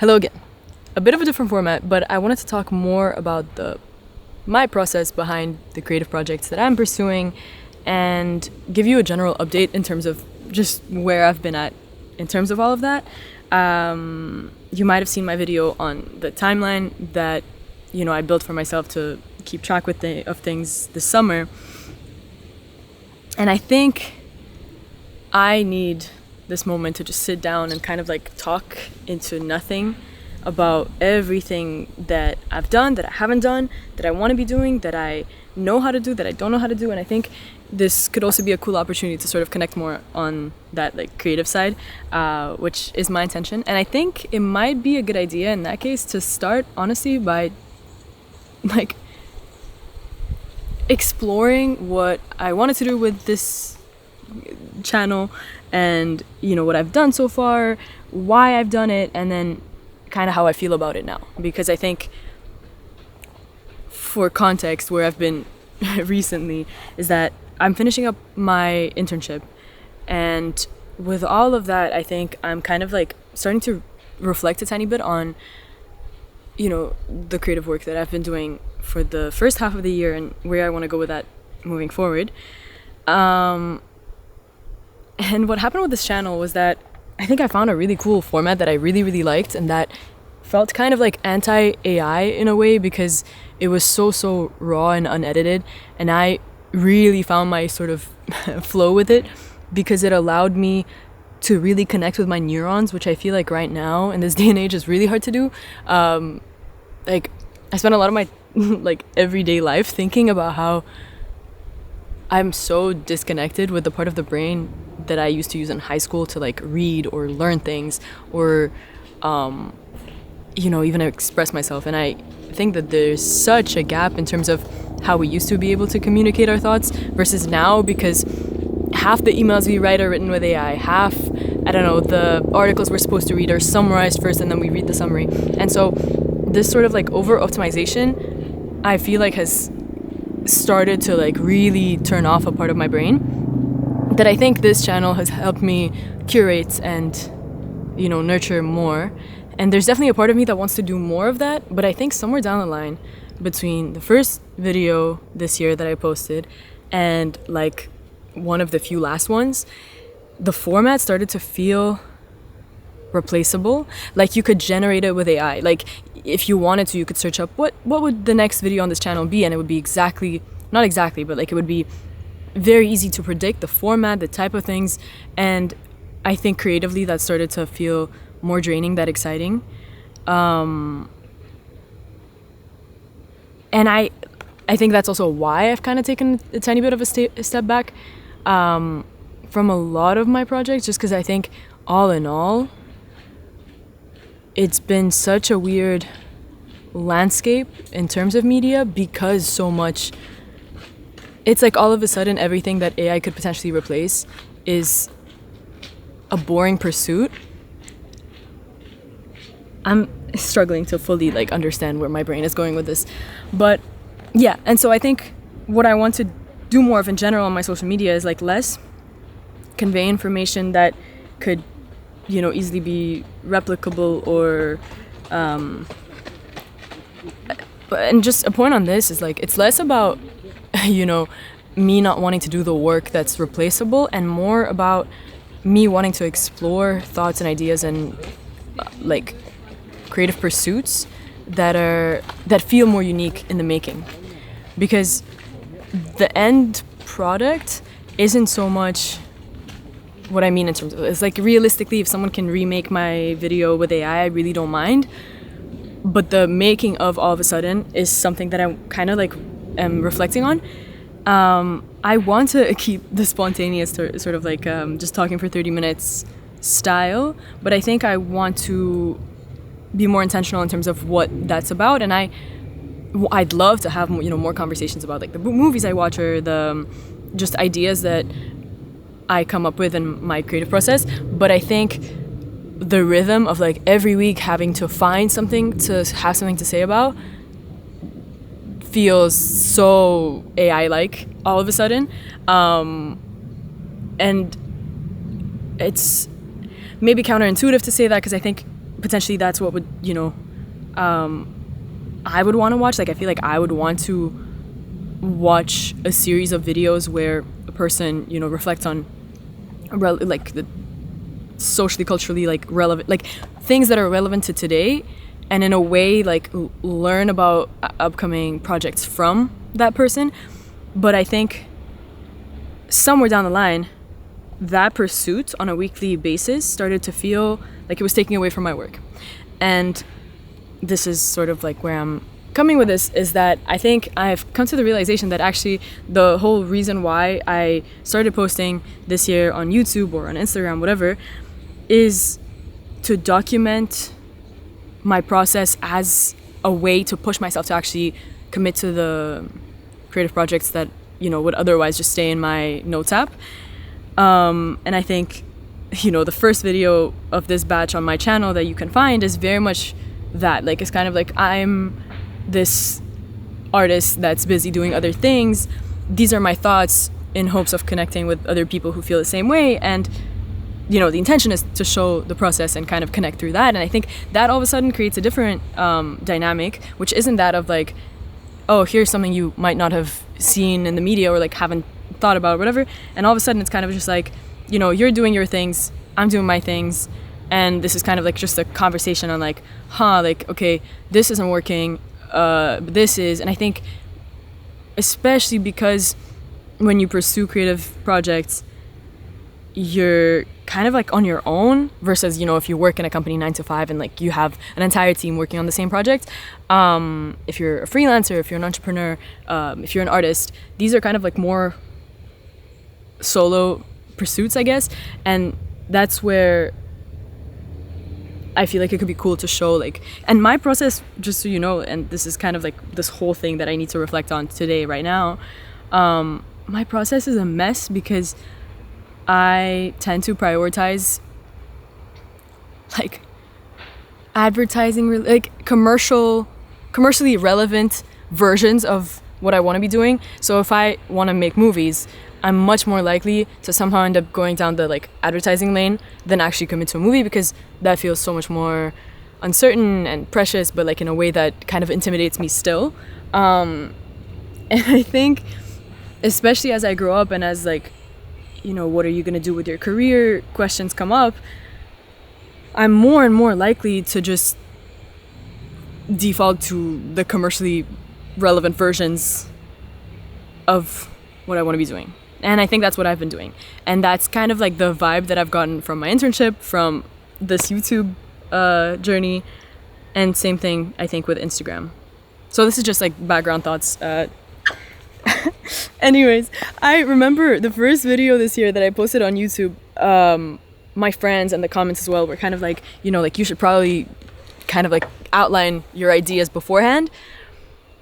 Hello again. A bit of a different format, but I wanted to talk more about my process behind the creative projects that I'm pursuing and give you a general update in terms of just where I've been at in terms of all of that. You might have seen my video on the timeline that I built for myself to keep track of things this summer. And I think I need this moment to just sit down and kind of like talk into nothing about everything that I've done, that I haven't done, that I want to be doing, that I know how to do, that I don't know how to do. And I think this could also be a cool opportunity to sort of connect more on that like creative side, which is my intention. And I think it might be a good idea in that case to start honestly by like exploring what I wanted to do with this channel and what I've done so far, why I've done it, and then kind of how I feel about it now. Because I think for context, where I've been recently is that I'm finishing up my internship, and with all of that I think I'm kind of like starting to reflect a tiny bit on the creative work that I've been doing for the first half of the year and where I want to go with that moving forward. And what happened with this channel was that I think I found a really cool format that I really, really liked, and that felt kind of like anti-AI in a way because it was so raw and unedited, and I really found my sort of flow with it because it allowed me to really connect with my neurons, which I feel like right now in this day and age is really hard to do. Like I spent a lot of my like everyday life thinking about how I'm so disconnected with the part of the brain that I used to use in high school to like read or learn things or even express myself. And I think that there's such a gap in terms of how we used to be able to communicate our thoughts versus now, because half the emails we write are written with AI, half, the articles we're supposed to read are summarized first and then we read the summary. And so this sort of like over optimization I feel like has started to like really turn off a part of my brain that I think this channel has helped me curate and nurture more. And there's definitely a part of me that wants to do more of that, but I think somewhere down the line between the first video this year that I posted and like one of the few last ones, the format started to feel replaceable. Like you could generate it with AI. Like if you wanted to, you could search up what would the next video on this channel be, and it would be not exactly, but like it would be very easy to predict the format, the type of things. And I think creatively that started to feel more draining than exciting. And I think that's also why I've kind of taken a tiny bit of a step back from a lot of my projects, just because I think all in all it's been such a weird landscape in terms of media, because so much, it's like all of a sudden everything that AI could potentially replace is a boring pursuit. I'm struggling to fully like understand where my brain is going with this, but yeah. And so I think what I want to do more of in general on my social media is like less convey information that could easily be replicable or and just a point on this is like it's less about me not wanting to do the work that's replaceable and more about me wanting to explore thoughts and ideas and like creative pursuits that feel more unique in the making, because the end product isn't so much what I mean in terms of, it's like realistically if someone can remake my video with AI, I really don't mind, but the making of all of a sudden is something that I'm kind of like am reflecting on. I want to keep the spontaneous sort of like just talking for 30 minutes style, but I think I want to be more intentional in terms of what that's about. And I'd love to have more conversations about like the movies I watch or the just ideas that I come up with in my creative process. But I think the rhythm of like every week having to find something to have something to say about feels so AI-like all of a sudden. And it's maybe counterintuitive to say that, because I think potentially that's what would, I would want to watch. Like, I feel like I would want to watch a series of videos where a person, reflects on like the socially, culturally, like relevant, like things that are relevant to today, and in a way like learn about upcoming projects from that person. But I think somewhere down the line, that pursuit on a weekly basis started to feel like it was taking away from my work. And this is sort of like where I'm coming with this, is that I think I've come to the realization that actually the whole reason why I started posting this year on YouTube or on Instagram, whatever, is to document my process as a way to push myself to actually commit to the creative projects that, would otherwise just stay in my notes app. And I think, the first video of this batch on my channel that you can find is very much that. Like, it's kind of like, I'm this artist that's busy doing other things. These are my thoughts in hopes of connecting with other people who feel the same way. And, the intention is to show the process and kind of connect through that. And I think that all of a sudden creates a different dynamic, which isn't that of like, oh, here's something you might not have seen in the media or like haven't thought about or whatever. And all of a sudden it's kind of just like, you're doing your things, I'm doing my things. And this is kind of like just a conversation on like, like, okay, this isn't working, this is. And I think especially because when you pursue creative projects, you're kind of like on your own versus, if you work in a company 9 to 5 and like you have an entire team working on the same project. If you're a freelancer, if you're an entrepreneur, if you're an artist, these are kind of like more solo pursuits, I guess. And that's where I feel like it could be cool to show, like, and my process, just so you know, and this is kind of like this whole thing that I need to reflect on today, right now. My process is a mess because I tend to prioritize like advertising, like commercially relevant versions of what I want to be doing. So if I want to make movies, I'm much more likely to somehow end up going down the like advertising lane than actually commit to a movie, because that feels so much more uncertain and precious, but like in a way that kind of intimidates me still. And I think especially as I grow up and as like, what are you going to do with your career questions come up, I'm more and more likely to just default to the commercially relevant versions of what I want to be doing. And I think that's what I've been doing. And that's kind of like the vibe that I've gotten from my internship, from this YouTube journey, and same thing, I think, with Instagram. So this is just like background thoughts. Anyways, I remember the first video this year that I posted on YouTube, my friends and the comments as well were kind of like, like you should probably kind of like outline your ideas beforehand.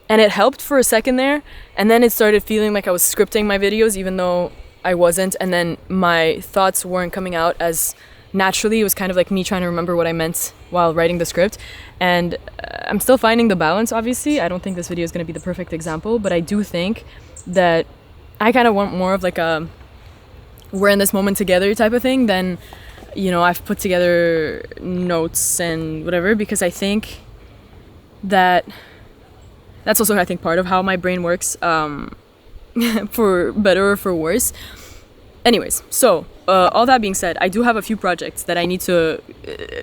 And it helped for a second there. And then it started feeling like I was scripting my videos, even though I wasn't. And then my thoughts weren't coming out as naturally. It was kind of like me trying to remember what I meant while writing the script. And I'm still finding the balance, obviously. I don't think this video is going to be the perfect example, but I do think that I kind of want more of like a we're in this moment together type of thing than, I've put together notes and whatever, because I think that that's also, I think, part of how my brain works, for better or for worse. Anyways, so all that being said, I do have a few projects that I need to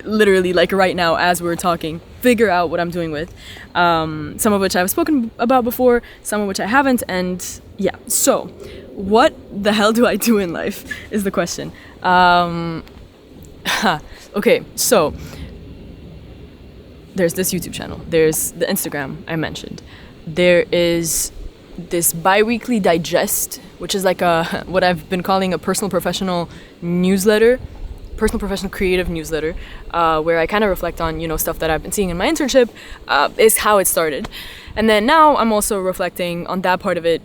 literally, like right now as we're talking, figure out what I'm doing with. Some of which I've spoken about before, some of which I haven't. And yeah, so what the hell do I do in life is the question. Okay, so there's this YouTube channel, there's the Instagram I mentioned, there is this bi-weekly digest, which is like what I've been calling a personal professional creative newsletter, where I kind of reflect on, stuff that I've been seeing in my internship, is how it started. And then now I'm also reflecting on that part of it.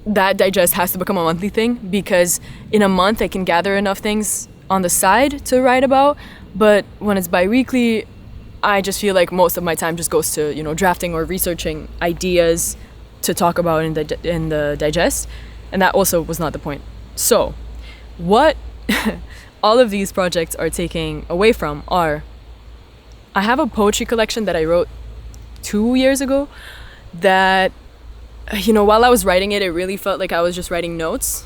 That digest has to become a monthly thing, because in a month I can gather enough things on the side to write about, but when it's bi-weekly, I just feel like most of my time just goes to, drafting or researching ideas to talk about in the digest, and that also was not the point. So what all of these projects are taking away from are, I have a poetry collection that I wrote 2 years ago that, while I was writing it, it really felt like I was just writing notes.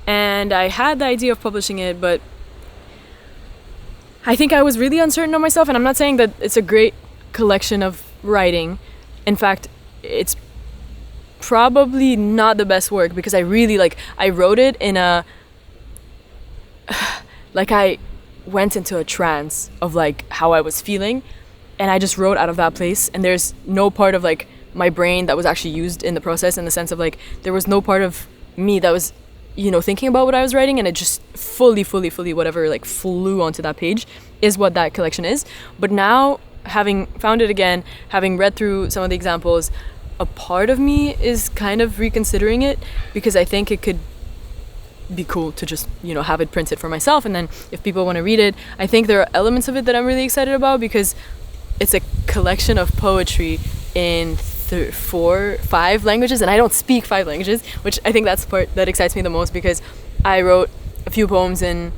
And I had the idea of publishing it, but I think I was really uncertain of myself. And I'm not saying that it's a great collection of writing. In fact, it's probably not the best work, because I really I wrote it in a I went into a trance of how I was feeling, and I just wrote out of that place, and there's no part of my brain that was actually used in the process, in the sense of there was no part of me that was thinking about what I was writing, and it just fully whatever flew onto that page is what that collection is. But now, having found it again, having read through some of the examples, a part of me is kind of reconsidering it, because I think it could be cool to just have it printed for myself, and then if people want to read it, I think there are elements of it that I'm really excited about, because it's a collection of poetry in 5 languages, and I don't speak 5 languages, which I think that's the part that excites me the most, because I wrote a few poems in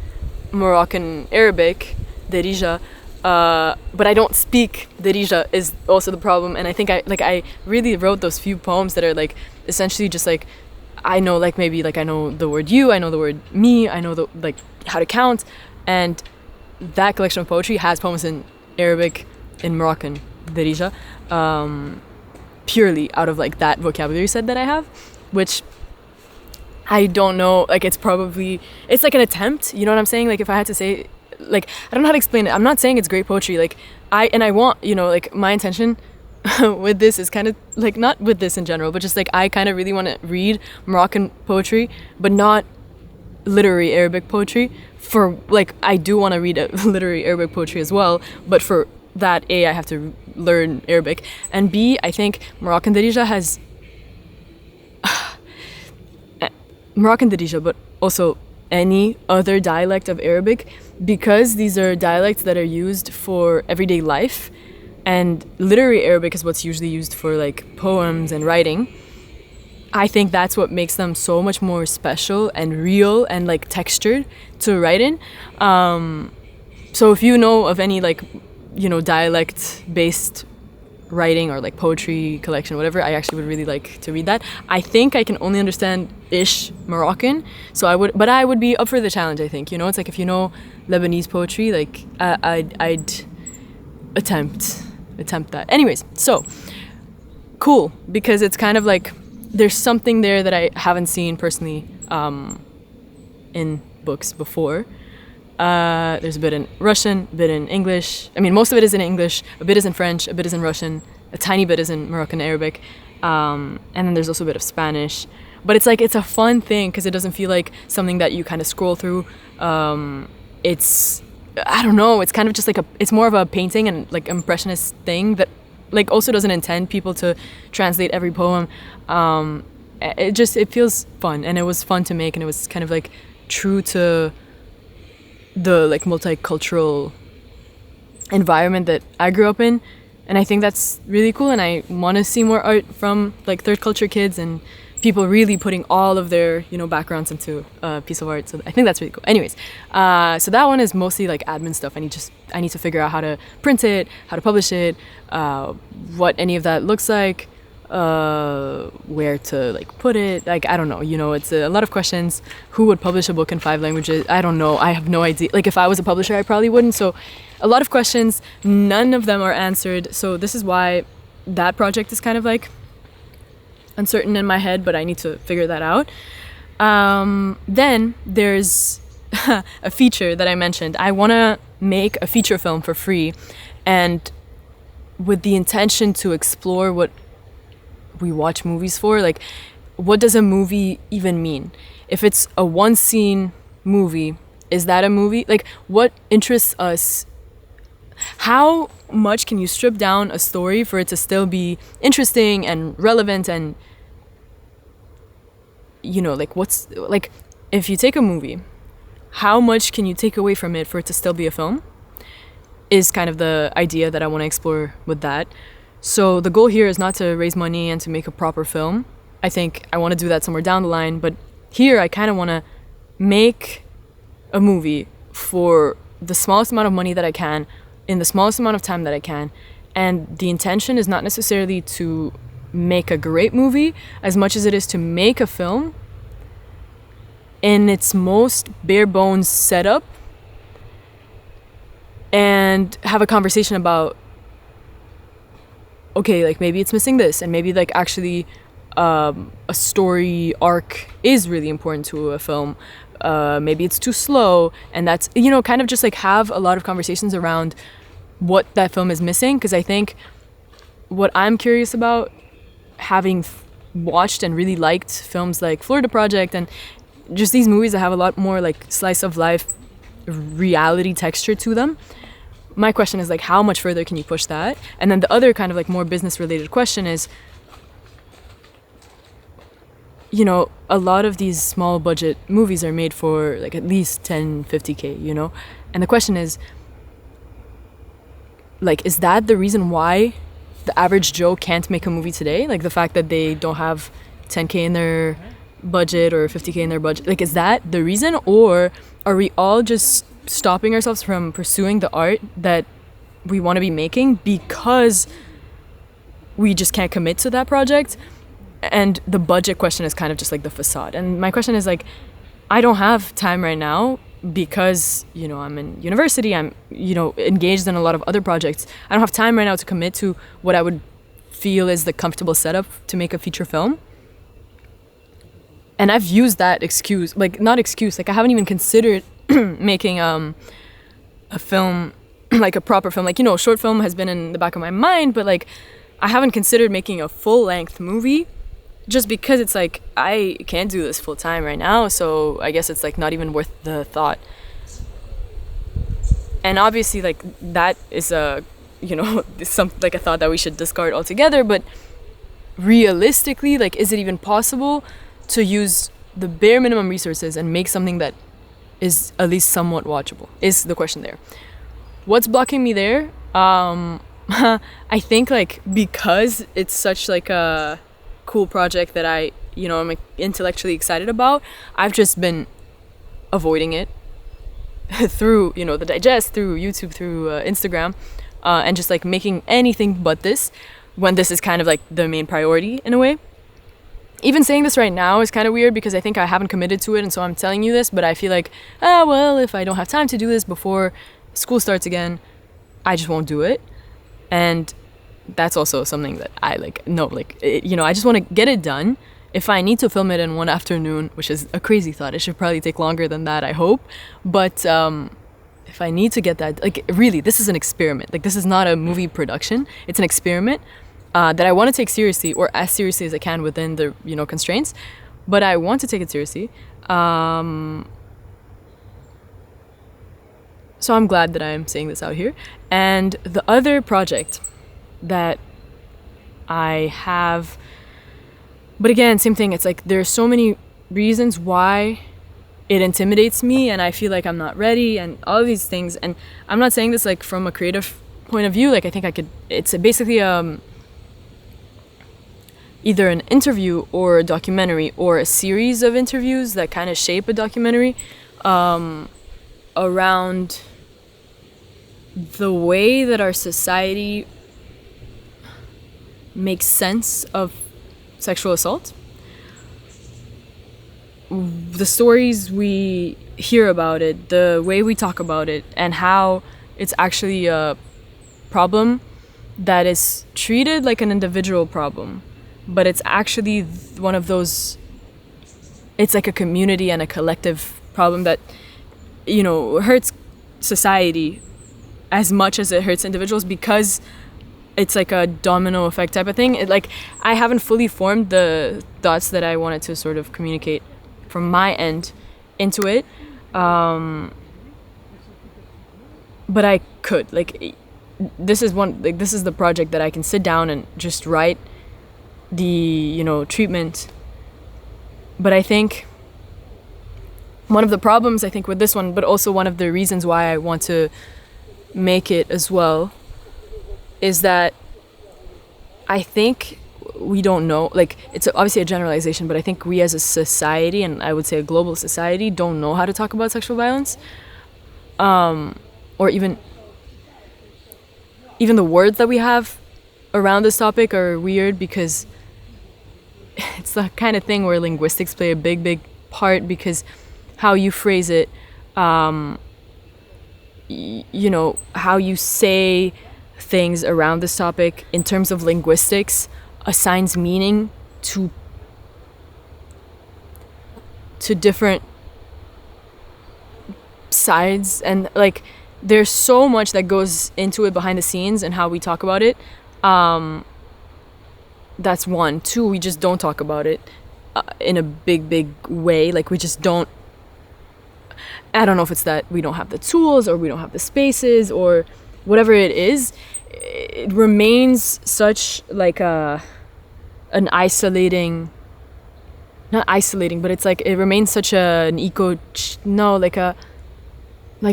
Moroccan Arabic, Derija, but I don't speak Derija is also the problem. And I think I really wrote those few poems that are essentially just I know maybe I know the word you, I know the word me, I know the how to count, and that collection of poetry has poems in Arabic, in Moroccan Derija, purely out of that vocabulary set that I have, which I don't know, it's an attempt, you know what I'm saying? If I had to say, I don't know how to explain it. I'm not saying it's great poetry, I want, my intention with this is kind of not with this in general, but just I kind of really want to read Moroccan poetry, but not literary Arabic poetry. For I do want to read literary Arabic poetry as well, but for that, A, I have to learn Arabic, and B, I think Moroccan Darija has Moroccan Darija, but also any other dialect of Arabic, because these are dialects that are used for everyday life, and literary Arabic is what's usually used for poems and writing. I think that's what makes them so much more special and real and textured to write in. So if you know of any dialect based writing or poetry collection, whatever, I actually would really like to read that. I think I can only understand ish Moroccan, so I would be up for the challenge. I think it's if you know Lebanese poetry, I'd attempt that. Anyways, so cool, because it's kind of there's something there that I haven't seen personally in books before. There's a bit in Russian, a bit in English. I mean, most of it is in English, a bit is in French, a bit is in Russian, a tiny bit is in Moroccan Arabic, and then there's also a bit of Spanish. But it's a fun thing, because it doesn't feel like something that you kind of scroll through. It's, I don't know, it's kind of just it's more of a painting and impressionist thing that also doesn't intend people to translate every poem. It feels fun, and it was fun to make, and it was kind of true to the multicultural environment that I grew up in, and I think that's really cool, and I want to see more art from third culture kids and people really putting all of their backgrounds into a piece of art. So I think that's really cool. Anyways, so that one is mostly admin stuff. I need to figure out how to print it, how to publish it, what any of that looks like, where to put it. I don't know, it's a lot of questions. Who would publish a book in 5 languages? I don't know. I have no idea. If I was a publisher, I probably wouldn't. So a lot of questions, none of them are answered. So this is why that project is kind of uncertain in my head, but I need to figure that out. Then there's a feature that I mentioned. I want to make a feature film for free, and with the intention to explore what we watch movies for. What does a movie even mean? If it's a one scene movie, is that a movie? What interests us? How much can you strip down a story for it to still be interesting and relevant? And what's if you take a movie, how much can you take away from it for it to still be a film? Is kind of the idea that I want to explore with that. So the goal here is not to raise money and to make a proper film. I think I want to do that somewhere down the line, but here I kind of want to make a movie for the smallest amount of money that I can, in the smallest amount of time that I can. And the intention is not necessarily to make a great movie as much as it is to make a film in its most bare bones setup and have a conversation about, okay, like maybe it's missing this, and maybe like actually a story arc is really important to a film. Maybe it's too slow, and that's, you know, kind of just like have a lot of conversations around what that film is missing. Because I think what I'm curious about, having watched and really liked films like Florida Project and just these movies that have a lot more like slice of life reality texture to them, my question is like, how much further can you push that? And then the other kind of like more business related question is, you know, a lot of these small budget movies are made for like at least 10, 50K, you know? And the question is, like, is that the reason why the average Joe can't make a movie today? Like the fact that they don't have 10K in their budget or 50K in their budget, like, is that the reason? Or are we all just stopping ourselves from pursuing the art that we want to be making because we just can't commit to that project? And the budget question is kind of just like the facade. And my question is like, I don't have time right now because, you know, I'm in university, I'm, you know, engaged in a lot of other projects. I don't have time right now to commit to what I would feel is the comfortable setup to make a feature film. And I've used that excuse, like not excuse, like I haven't even considered making a film, like a proper film. Like, you know, a short film has been in the back of my mind, but like I haven't considered making a full-length movie just because it's like, I can't do this full time right now, so I guess it's like not even worth the thought. And obviously like that is a, you know, some like a thought that we should discard altogether, but realistically, like, is it even possible to use the bare minimum resources and make something that is at least somewhat watchable, is the question there. What's blocking me there? I think like because it's such like a cool project that I, you know, I'm intellectually excited about, I've just been avoiding it through, you know, the digest, through YouTube, through Instagram, and just like making anything but this, when this is kind of like the main priority in a way. Even saying this right now is kind of weird because I think I haven't committed to it, and so I'm telling you this, but I feel like, well, if I don't have time to do this before school starts again, I just won't do it. And that's also something that I like, no, like, you know, I just want to get it done. If I need to film it in one afternoon, which is a crazy thought, it should probably take longer than that, I hope. But if I need to get that, like, really, this is an experiment. Like, this is not a movie production. It's an experiment that I want to take seriously, or as seriously as I can within the, you know, constraints. But I want to take it seriously. So I'm glad that I'm saying this out here. And the other project that I have, but again, same thing, it's like there's so many reasons why it intimidates me and I feel like I'm not ready and all of these things. And I'm not saying this like from a creative point of view, like I think I could, it's basically either an interview or a documentary or a series of interviews that kind of shape a documentary around the way that our society makes sense of sexual assault. The stories we hear about it, the way we talk about it, and how it's actually a problem that is treated like an individual problem, but it's actually one of those, it's like a community and a collective problem that, you know, hurts society as much as it hurts individuals, because it's like a domino effect type of thing. It, like, I haven't fully formed the thoughts that I wanted to sort of communicate from my end into it, but I could, like, this is the project that I can sit down and just write the, you know, treatment. But I think one of the problems, I think, with this one, but also one of the reasons why I want to make it as well, is that I think we don't know, like, it's obviously a generalization, but I think we as a society, and I would say a global society, don't know how to talk about sexual violence, or even the words that we have around this topic are weird, because it's the kind of thing where linguistics play a big part, because how you phrase it, you know, how you say things around this topic in terms of linguistics assigns meaning to different sides, and like there's so much that goes into it behind the scenes and how we talk about it. That's one. Two, we just don't talk about it in a big way. Like, we just don't. I don't know if it's that we don't have the tools, or we don't have the spaces, or whatever it is. It remains such like an isolating, not isolating, but it's like it remains such like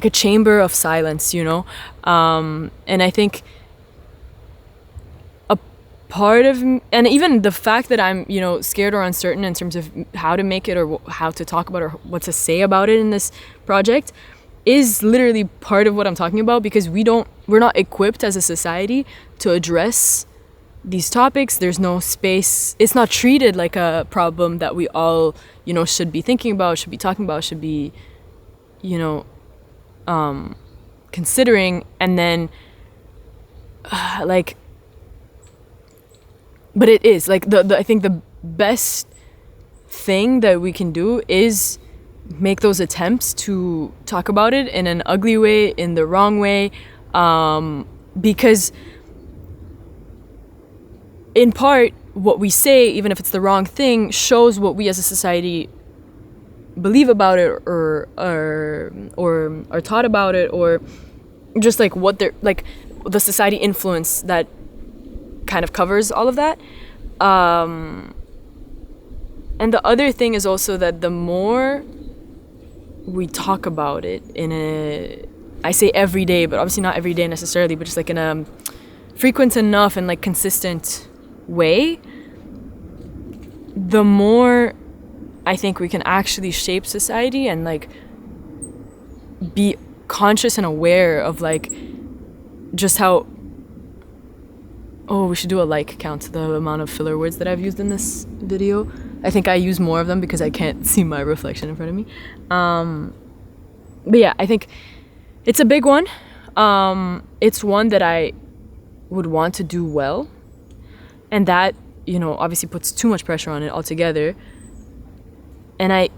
a chamber of silence, you know. And I think a part of, and even the fact that I'm, you know, scared or uncertain in terms of how to make it, or how to talk about, or what to say about it in this project, is literally part of what I'm talking about, because we're not equipped as a society to address these topics. There's no space. It's not treated like a problem that we all, you know, should be thinking about, should be talking about, should be, you know, considering. And then like, but it is like the I think the best thing that we can do is make those attempts to talk about it in an ugly way, in the wrong way, because in part what we say, even if it's the wrong thing, shows what we as a society believe about it, or are taught about it, or just like what they're like, the society influence that kind of covers all of that. And the other thing is also that the more we talk about it I say every day, but obviously not every day necessarily, but just like in a frequent enough and like consistent way, the more I think we can actually shape society and like be conscious and aware of like just how, we should do a like count to the amount of filler words that I've used in this video. I think I use more of them because I can't see my reflection in front of me. But yeah, I think it's a big one. It's one that I would want to do well, and that, you know, obviously puts too much pressure on it altogether. And I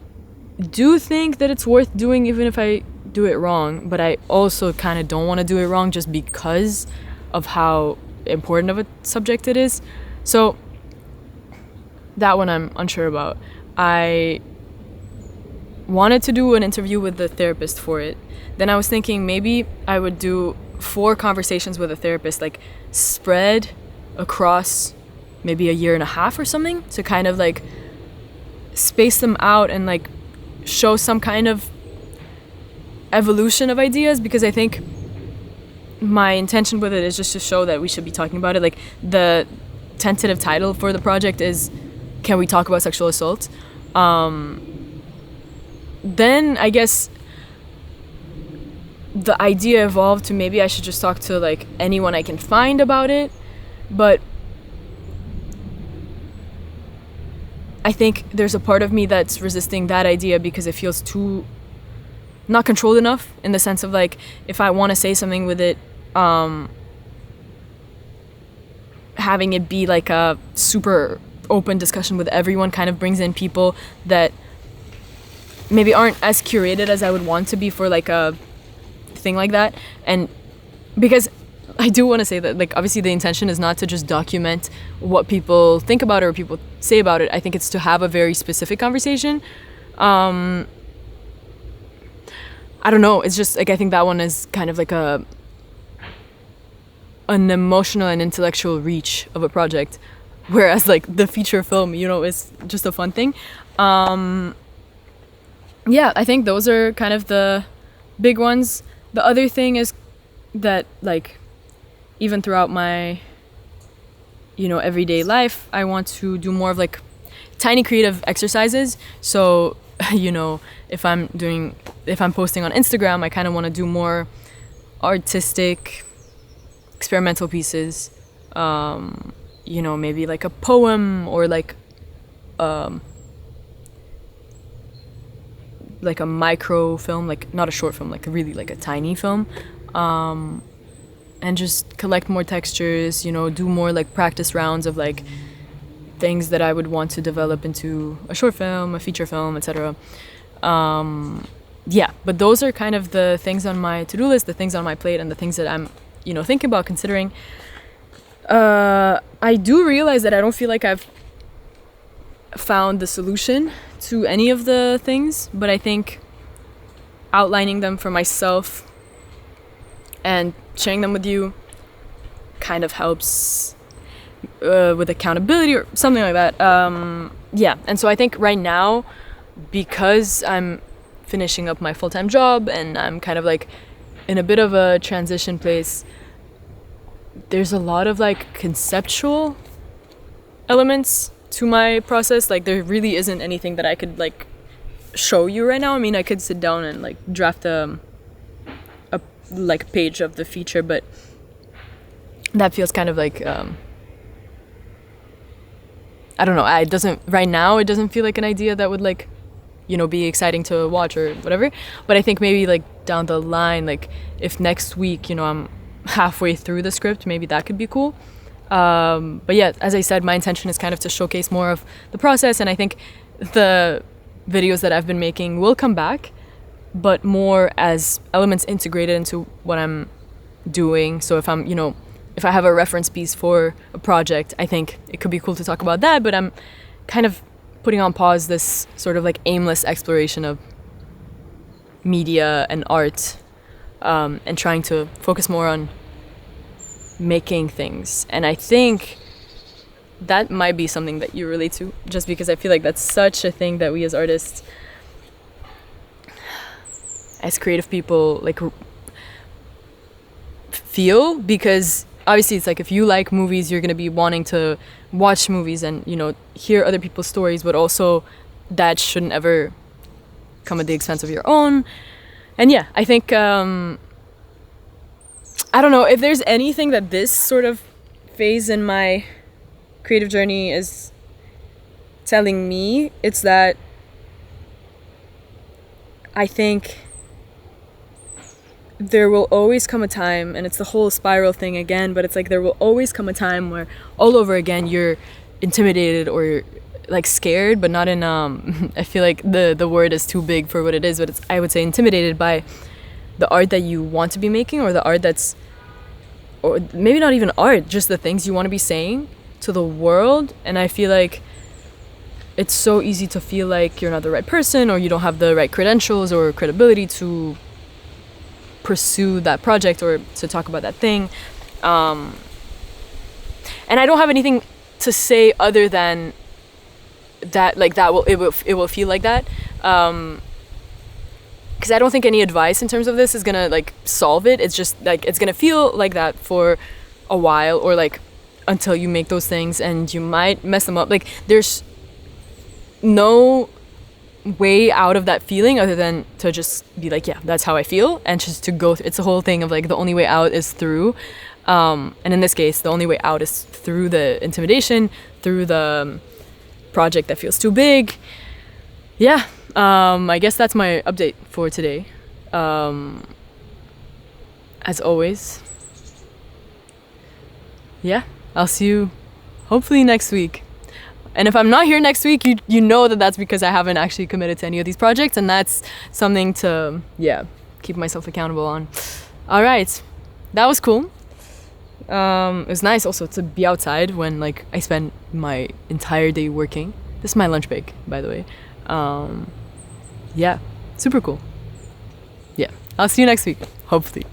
do think that it's worth doing even if I do it wrong, but I also kind of don't want to do it wrong just because of how important of a subject it is. So that one I'm unsure about. I wanted to do an interview with the therapist for it. Then I was thinking maybe I would do 4 conversations with a therapist, like spread across maybe a year and a half or something, to kind of like space them out and like show some kind of evolution of ideas, because I think my intention with it is just to show that we should be talking about it. Like, the tentative title for the project is "Can we talk about sexual assault?" Then I guess the idea evolved to maybe I should just talk to like anyone I can find about it, but I think there's a part of me that's resisting that idea because it feels too not controlled enough, in the sense of like, if I want to say something with it, having it be like a super open discussion with everyone kind of brings in people that maybe aren't as curated as I would want to be for like a thing like that. And because I do want to say that, like, obviously the intention is not to just document what people think about it or people say about it. I think it's to have a very specific conversation. I don't know. It's just like, I think that one is kind of like an emotional and intellectual reach of a project, whereas like the feature film, you know, is just a fun thing. Yeah, I think those are kind of the big ones. The other thing is that, like, even throughout my everyday life, I want to do more of like tiny creative exercises. So, if I'm posting on Instagram, I kind of want to do more artistic, experimental pieces. Maybe like a poem or like a micro film, like not a short film, like really like a tiny film. And just collect more textures, do more like practice rounds of like things that I would want to develop into a short film, a feature film, etc. But those are kind of the things on my to-do list, the things on my plate, and the things that I'm, thinking about considering. I do realize that I don't feel like I've found the solution to any of the things, but I think outlining them for myself and sharing them with you kind of helps with accountability or something like that. And so I think right now, because I'm finishing up my full-time job and I'm kind of like in a bit of a transition place, there's a lot of like conceptual elements to my process. Like there really isn't anything that I could like show you right now. I mean, I could sit down and like draft a page of the feature, but that feels kind of like I don't know, it doesn't feel like an idea that would like be exciting to watch or whatever. But I think maybe like down the line, like if next week I'm halfway through the script, maybe that could be cool. But yeah, as I said, my intention is kind of to showcase more of the process, and I think the videos that I've been making will come back, but more as elements integrated into what I'm doing. So if if I have a reference piece for a project, I think it could be cool to talk about that, but I'm kind of putting on pause this sort of like aimless exploration of media and art, and trying to focus more on making things. And I think that might be something that you relate to, just because I feel like that's such a thing that we as artists, as creative people, like feel, because obviously it's like if you like movies, you're going to be wanting to watch movies and hear other people's stories, but also that shouldn't ever come at the expense of your own. And yeah, I think I don't know if there's anything that this sort of phase in my creative journey is telling me, it's that I think there will always come a time, and it's the whole spiral thing again, but it's like there will always come a time where all over again you're intimidated or you're like scared, but not in I feel like the word is too big for what it is, but it's, I would say, intimidated by the art that you want to be making, or the art that's, or maybe not even art, just the things you want to be saying to the world. And I feel like it's so easy to feel like you're not the right person, or you don't have the right credentials or credibility to pursue that project or to talk about that thing. And I don't have anything to say other than that, like that it will feel like that. Because I don't think any advice in terms of this is gonna like solve it. It's just like it's gonna feel like that for a while, or like until you make those things, and you might mess them up. Like there's no way out of that feeling other than to just be like, yeah, that's how I feel, and just to go it's the whole thing of like the only way out is through, and in this case the only way out is through the intimidation, through the project that feels too big. Yeah, I guess that's my update for today. As always, yeah, I'll see you hopefully next week. And if I'm not here next week, you know that that's because I haven't actually committed to any of these projects, and that's something to, keep myself accountable on. All right, that was cool. It was nice also to be outside when like I spend my entire day working. This is my lunch break, by the way. Yeah, super cool. Yeah, I'll see you next week, hopefully.